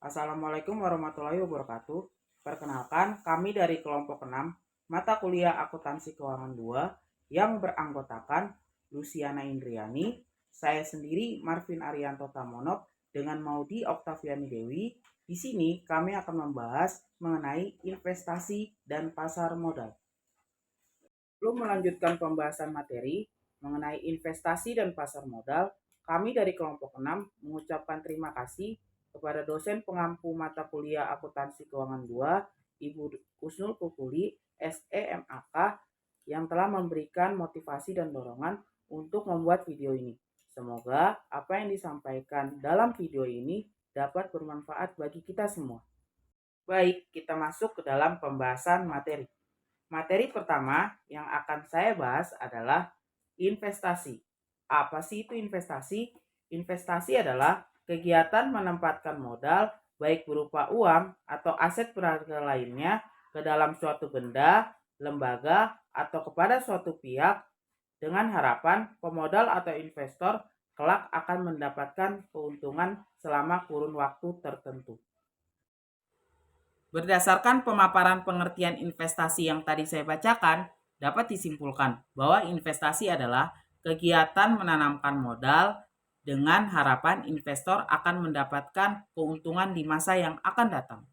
Assalamualaikum warahmatullahi wabarakatuh. Perkenalkan, kami dari kelompok 6 mata kuliah Akuntansi Keuangan 2 yang beranggotakan Luciana Indriani, saya sendiri Marvin Arianto Tamonop dengan Maudi Oktaviani Dewi. Di sini kami akan membahas mengenai investasi dan pasar modal. Sebelum melanjutkan pembahasan materi mengenai investasi dan pasar modal, kami dari kelompok 6 mengucapkan terima kasih kepada dosen pengampu mata kuliah Akuntansi Keuangan 2, Ibu Kusnul Kukuli, SEMAK, yang telah memberikan motivasi dan dorongan untuk membuat video ini. Semoga apa yang disampaikan dalam video ini dapat bermanfaat bagi kita semua. Baik, kita masuk ke dalam pembahasan materi. Materi pertama yang akan saya bahas adalah investasi. Apa sih itu investasi? Investasi adalah kegiatan menempatkan modal baik berupa uang atau aset berharga lainnya ke dalam suatu benda, lembaga, atau kepada suatu pihak dengan harapan pemodal atau investor kelak akan mendapatkan keuntungan selama kurun waktu tertentu. Berdasarkan pemaparan pengertian investasi yang tadi saya bacakan, dapat disimpulkan bahwa investasi adalah kegiatan menanamkan modal dengan harapan investor akan mendapatkan keuntungan di masa yang akan datang.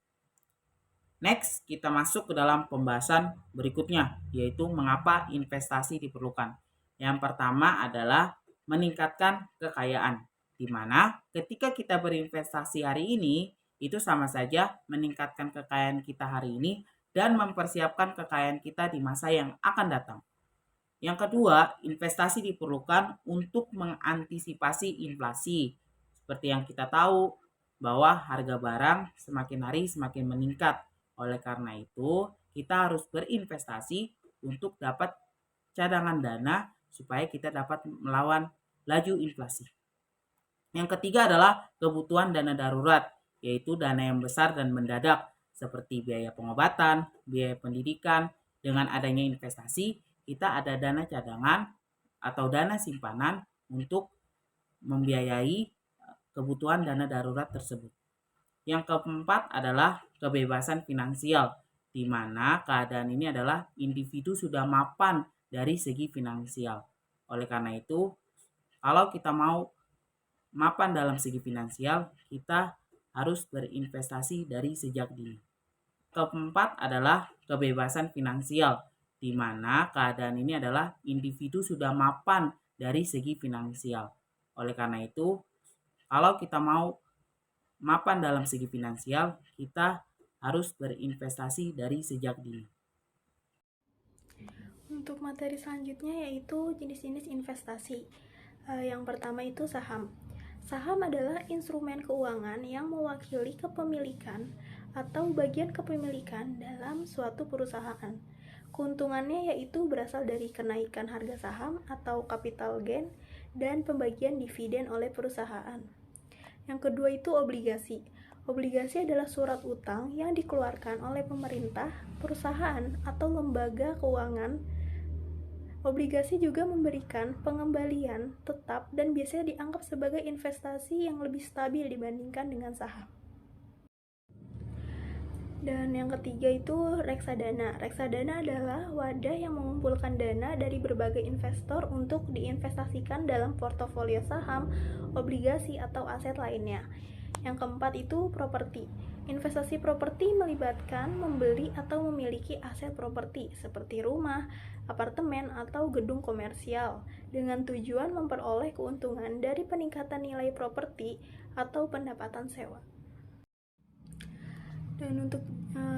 Next, kita masuk ke dalam pembahasan berikutnya, yaitu mengapa investasi diperlukan. Yang pertama adalah meningkatkan kekayaan, di mana ketika kita berinvestasi hari ini, itu sama saja meningkatkan kekayaan kita hari ini dan mempersiapkan kekayaan kita di masa yang akan datang. Yang kedua, investasi diperlukan untuk mengantisipasi inflasi. Seperti yang kita tahu bahwa harga barang semakin hari semakin meningkat. Oleh karena itu, kita harus berinvestasi untuk dapat cadangan dana supaya kita dapat melawan laju inflasi. Yang ketiga adalah kebutuhan dana darurat, yaitu dana yang besar dan mendadak, seperti biaya pengobatan, biaya pendidikan. Dengan adanya investasi, kita ada dana cadangan atau dana simpanan untuk membiayai kebutuhan dana darurat tersebut. Yang keempat adalah kebebasan finansial, di mana keadaan ini adalah individu sudah mapan dari segi finansial. Oleh karena itu, kalau kita mau mapan dalam segi finansial, kita harus berinvestasi dari sejak dini. Keempat adalah kebebasan finansial, di mana keadaan ini adalah individu sudah mapan dari segi finansial. Oleh karena itu, kalau kita mau mapan dalam segi finansial, kita harus berinvestasi dari sejak dini. Untuk materi selanjutnya yaitu jenis-jenis investasi. Yang pertama itu saham. Saham adalah instrumen keuangan yang mewakili kepemilikan atau bagian kepemilikan dalam suatu perusahaan. Keuntungannya yaitu berasal dari kenaikan harga saham atau capital gain dan pembagian dividen oleh perusahaan. Yang kedua itu obligasi. Obligasi adalah surat utang yang dikeluarkan oleh pemerintah, perusahaan, atau lembaga keuangan. Obligasi juga memberikan pengembalian tetap dan biasanya dianggap sebagai investasi yang lebih stabil dibandingkan dengan saham. Dan yang ketiga itu reksadana. Reksadana adalah wadah yang mengumpulkan dana dari berbagai investor untuk diinvestasikan dalam portofolio saham, obligasi, atau aset lainnya. Yang keempat itu properti. Investasi properti melibatkan membeli atau memiliki aset properti seperti rumah, apartemen, atau gedung komersial dengan tujuan memperoleh keuntungan dari peningkatan nilai properti atau pendapatan sewa. Dan untuk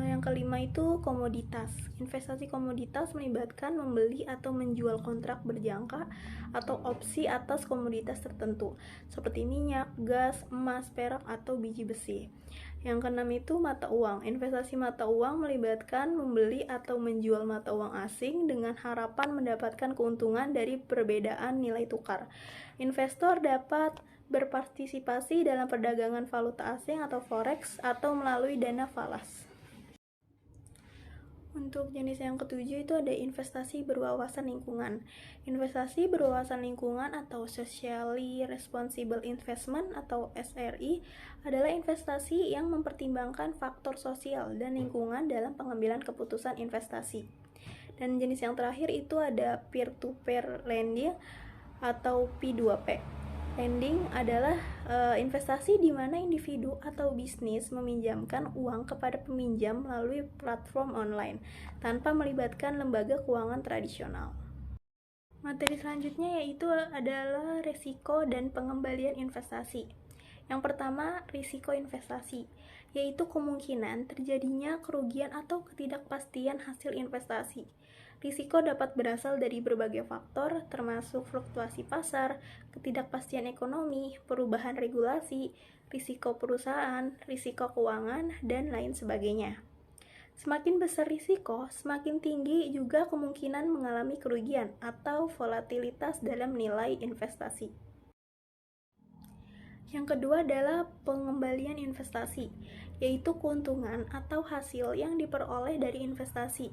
yang kelima itu komoditas. Investasi komoditas melibatkan membeli atau menjual kontrak berjangka atau opsi atas komoditas tertentu seperti minyak, gas, emas, perak, atau biji besi. Yang keenam itu mata uang. Investasi mata uang melibatkan membeli atau menjual mata uang asing dengan harapan mendapatkan keuntungan dari perbedaan nilai tukar. Investor dapat berpartisipasi dalam perdagangan valuta asing atau forex atau melalui dana falas. Untuk jenis yang ketujuh itu ada investasi berwawasan lingkungan. Investasi berwawasan lingkungan atau Socially Responsible Investment atau SRI adalah investasi yang mempertimbangkan faktor sosial dan lingkungan dalam pengambilan keputusan investasi. Dan jenis yang terakhir itu ada peer-to-peer lending atau P2P. Lending adalah investasi di mana individu atau bisnis meminjamkan uang kepada peminjam melalui platform online tanpa melibatkan lembaga keuangan tradisional. Materi selanjutnya yaitu adalah risiko dan pengembalian investasi. Yang pertama, risiko investasi, yaitu kemungkinan terjadinya kerugian atau ketidakpastian hasil investasi. Risiko dapat berasal dari berbagai faktor, termasuk fluktuasi pasar, ketidakpastian ekonomi, perubahan regulasi, risiko perusahaan, risiko keuangan, dan lain sebagainya. Semakin besar risiko, semakin tinggi juga kemungkinan mengalami kerugian atau volatilitas dalam nilai investasi. Yang kedua adalah pengembalian investasi, yaitu keuntungan atau hasil yang diperoleh dari investasi.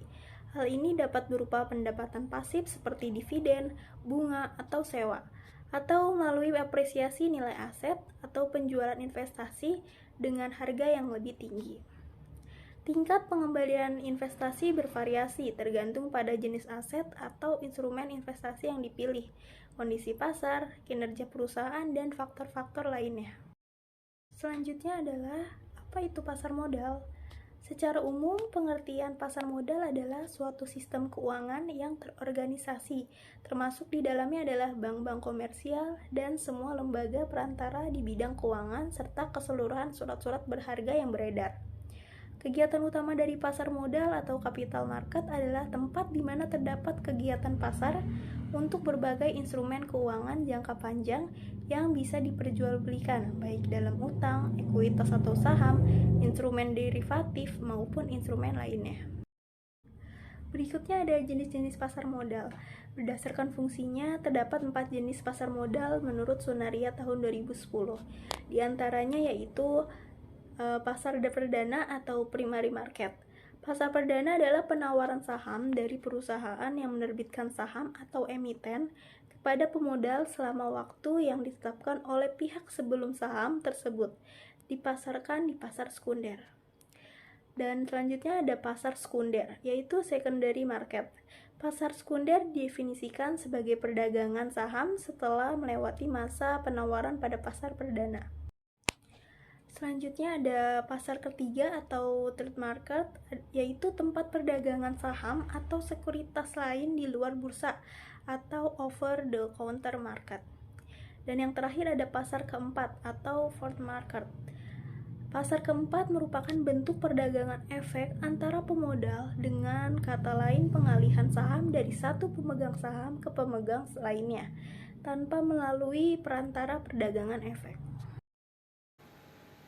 Hal ini dapat berupa pendapatan pasif seperti dividen, bunga, atau sewa, atau melalui apresiasi nilai aset atau penjualan investasi dengan harga yang lebih tinggi. Tingkat pengembalian investasi bervariasi tergantung pada jenis aset atau instrumen investasi yang dipilih, kondisi pasar, kinerja perusahaan, dan faktor-faktor lainnya. Selanjutnya adalah apa itu pasar modal? Secara umum, pengertian pasar modal adalah suatu sistem keuangan yang terorganisasi, termasuk di dalamnya adalah bank-bank komersial dan semua lembaga perantara di bidang keuangan serta keseluruhan surat-surat berharga yang beredar. Kegiatan utama dari pasar modal atau capital market adalah tempat di mana terdapat kegiatan pasar untuk berbagai instrumen keuangan jangka panjang yang bisa diperjualbelikan, baik dalam utang, ekuitas atau saham, instrumen derivatif, maupun instrumen lainnya. Berikutnya ada jenis-jenis pasar modal. Berdasarkan fungsinya, terdapat 4 jenis pasar modal menurut Sunaria tahun 2010. Di antaranya yaitu pasar perdana atau primary market. Pasar perdana adalah penawaran saham dari perusahaan yang menerbitkan saham atau emiten kepada pemodal selama waktu yang ditetapkan oleh pihak sebelum saham tersebut dipasarkan di pasar sekunder. Dan selanjutnya ada pasar sekunder, yaitu secondary market. Pasar sekunder didefinisikan sebagai perdagangan saham setelah melewati masa penawaran pada pasar perdana. Selanjutnya ada pasar ketiga atau third market, yaitu tempat perdagangan saham atau sekuritas lain di luar bursa atau over the counter market. Dan yang terakhir ada pasar keempat atau fourth market. Pasar keempat merupakan bentuk perdagangan efek antara pemodal dengan kata lain pengalihan saham dari satu pemegang saham ke pemegang lainnya tanpa melalui perantara perdagangan efek.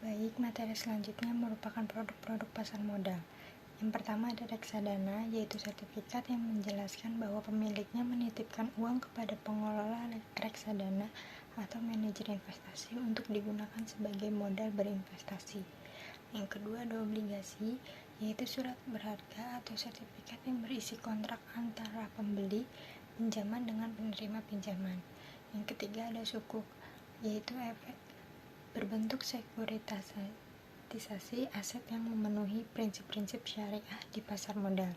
Baik, materi selanjutnya merupakan produk-produk pasar modal. Yang pertama ada reksadana, yaitu sertifikat yang menjelaskan bahwa pemiliknya menitipkan uang kepada pengelola reksadana atau manajer investasi untuk digunakan sebagai modal berinvestasi. Yang kedua ada obligasi, yaitu surat berharga atau sertifikat yang berisi kontrak antara pembeli pinjaman dengan penerima pinjaman. Yang ketiga ada sukuk, yaitu efek berbentuk sekuritisasi aset yang memenuhi prinsip-prinsip syariah di pasar modal.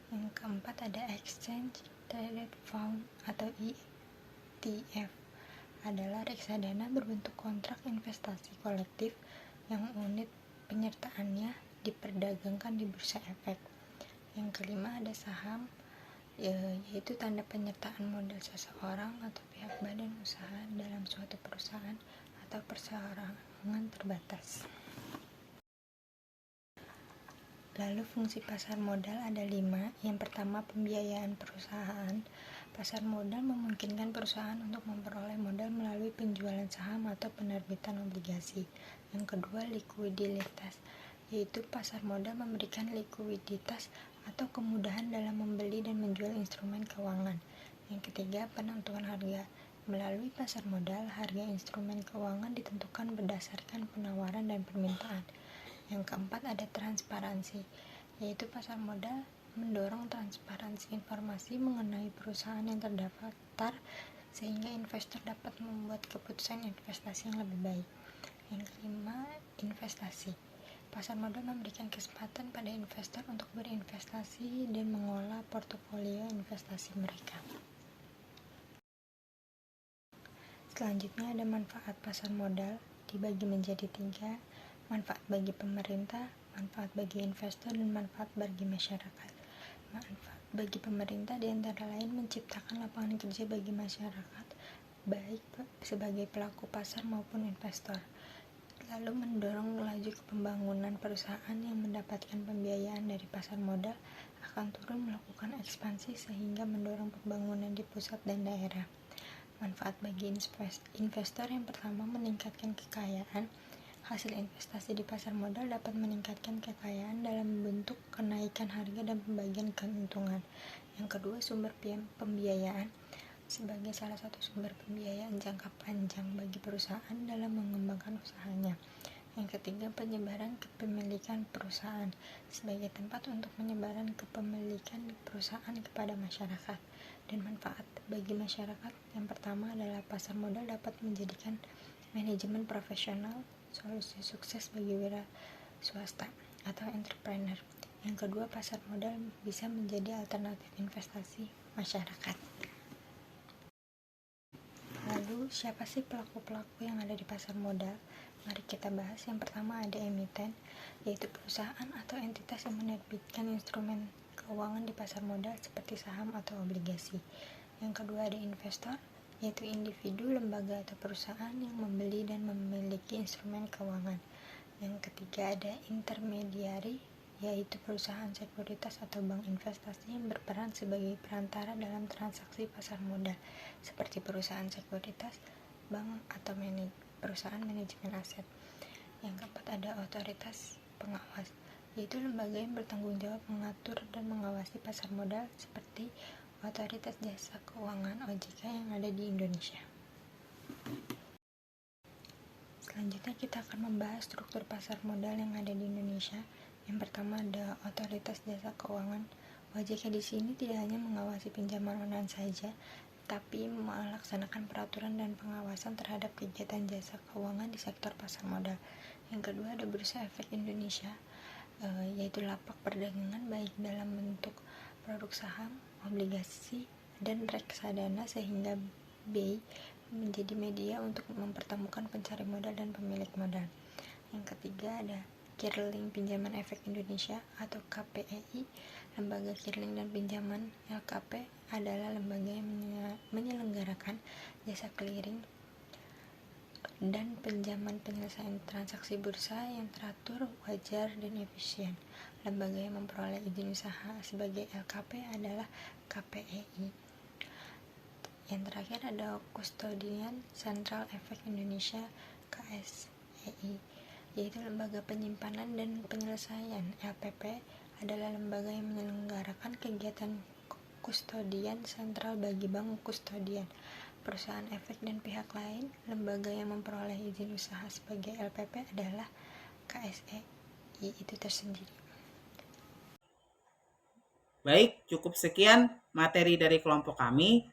Yang keempat ada exchange traded fund atau ETF, adalah reksadana berbentuk kontrak investasi kolektif yang unit penyertaannya diperdagangkan di bursa efek. Yang kelima ada saham, yaitu tanda penyertaan modal seseorang atau pihak badan usaha dalam suatu perusahaan atau perseorangan terbatas. Lalu fungsi pasar modal ada 5. Yang pertama pembiayaan perusahaan. Pasar modal memungkinkan perusahaan untuk memperoleh modal melalui penjualan saham atau penerbitan obligasi. Yang kedua likuiditas, yaitu pasar modal memberikan likuiditas atau kemudahan dalam membeli dan menjual instrumen keuangan. Yang ketiga penentuan harga. Melalui pasar modal, harga instrumen keuangan ditentukan berdasarkan penawaran dan permintaan. Yang keempat ada transparansi, yaitu pasar modal mendorong transparansi informasi mengenai perusahaan yang terdaftar sehingga investor dapat membuat keputusan investasi yang lebih baik. Yang kelima, investasi. Pasar modal memberikan kesempatan pada investor untuk berinvestasi dan mengolah portofolio investasi mereka. Selanjutnya ada manfaat pasar modal, dibagi menjadi 3, manfaat bagi pemerintah, manfaat bagi investor, dan manfaat bagi masyarakat. Manfaat bagi pemerintah diantara lain menciptakan lapangan kerja bagi masyarakat, baik sebagai pelaku pasar maupun investor. Lalu mendorong laju pembangunan perusahaan yang mendapatkan pembiayaan dari pasar modal akan turun melakukan ekspansi sehingga mendorong pembangunan di pusat dan daerah. Manfaat bagi investor yang pertama meningkatkan kekayaan. Hasil investasi di pasar modal dapat meningkatkan kekayaan dalam bentuk kenaikan harga dan pembagian keuntungan. Yang kedua, sumber pembiayaan sebagai salah satu sumber pembiayaan jangka panjang bagi perusahaan dalam mengembangkan usahanya. Yang ketiga, penyebaran kepemilikan perusahaan sebagai tempat untuk penyebaran kepemilikan perusahaan kepada masyarakat. Dan manfaat bagi masyarakat yang pertama adalah pasar modal dapat menjadikan manajemen profesional solusi sukses bagi wira swasta atau entrepreneur. Yang kedua, pasar modal bisa menjadi alternatif investasi masyarakat. Lalu, siapa sih pelaku-pelaku yang ada di pasar modal? Mari kita bahas. Yang pertama ada emiten, yaitu perusahaan atau entitas yang menerbitkan instrumen keuangan di pasar modal seperti saham atau obligasi. Yang kedua ada investor, yaitu individu, lembaga atau perusahaan yang membeli dan memiliki instrumen keuangan. Yang ketiga ada intermediari, yaitu perusahaan sekuritas atau bank investasi yang berperan sebagai perantara dalam transaksi pasar modal, seperti perusahaan sekuritas, bank, atau perusahaan manajemen aset. Yang keempat ada otoritas pengawas, yaitu lembaga yang bertanggung jawab mengatur dan mengawasi pasar modal seperti Otoritas Jasa Keuangan (OJK) yang ada di Indonesia. Selanjutnya kita akan membahas struktur pasar modal yang ada di Indonesia. Yang pertama ada Otoritas Jasa Keuangan. OJK di sini tidak hanya mengawasi pinjaman online saja, tapi melaksanakan peraturan dan pengawasan terhadap kegiatan jasa keuangan di sektor pasar modal. Yang kedua ada Bursa Efek Indonesia, yaitu lapak perdagangan baik dalam bentuk produk saham, obligasi, dan reksadana, sehingga BI menjadi media untuk mempertemukan pencari modal dan pemilik modal. Yang ketiga ada Clearing Pinjaman Efek Indonesia atau KPEI. Lembaga clearing dan pinjaman LKP adalah lembaga yang menyelenggarakan jasa clearing dan pinjaman penyelesaian transaksi bursa yang teratur, wajar, dan efisien. Lembaga yang memperoleh izin usaha sebagai LKP adalah KPEI. Yang terakhir ada Custodian Central Efek Indonesia KSEI, yaitu lembaga penyimpanan dan penyelesaian. LPP adalah lembaga yang menyelenggarakan kegiatan kustodian sentral bagi bank kustodian, perusahaan efek, dan pihak lain. Lembaga yang memperoleh izin usaha sebagai LPP adalah KSEI itu tersendiri. Baik, cukup sekian materi dari kelompok kami.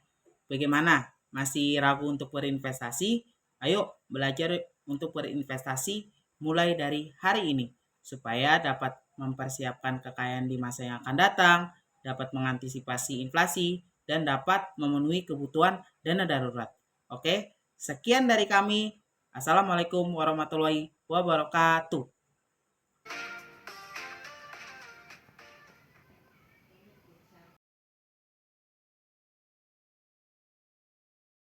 Bagaimana? Masih ragu untuk berinvestasi? Ayo belajar untuk berinvestasi mulai dari hari ini, supaya dapat mempersiapkan kekayaan di masa yang akan datang, dapat mengantisipasi inflasi, dan dapat memenuhi kebutuhan dana darurat. Oke, sekian dari kami. Assalamualaikum warahmatullahi wabarakatuh.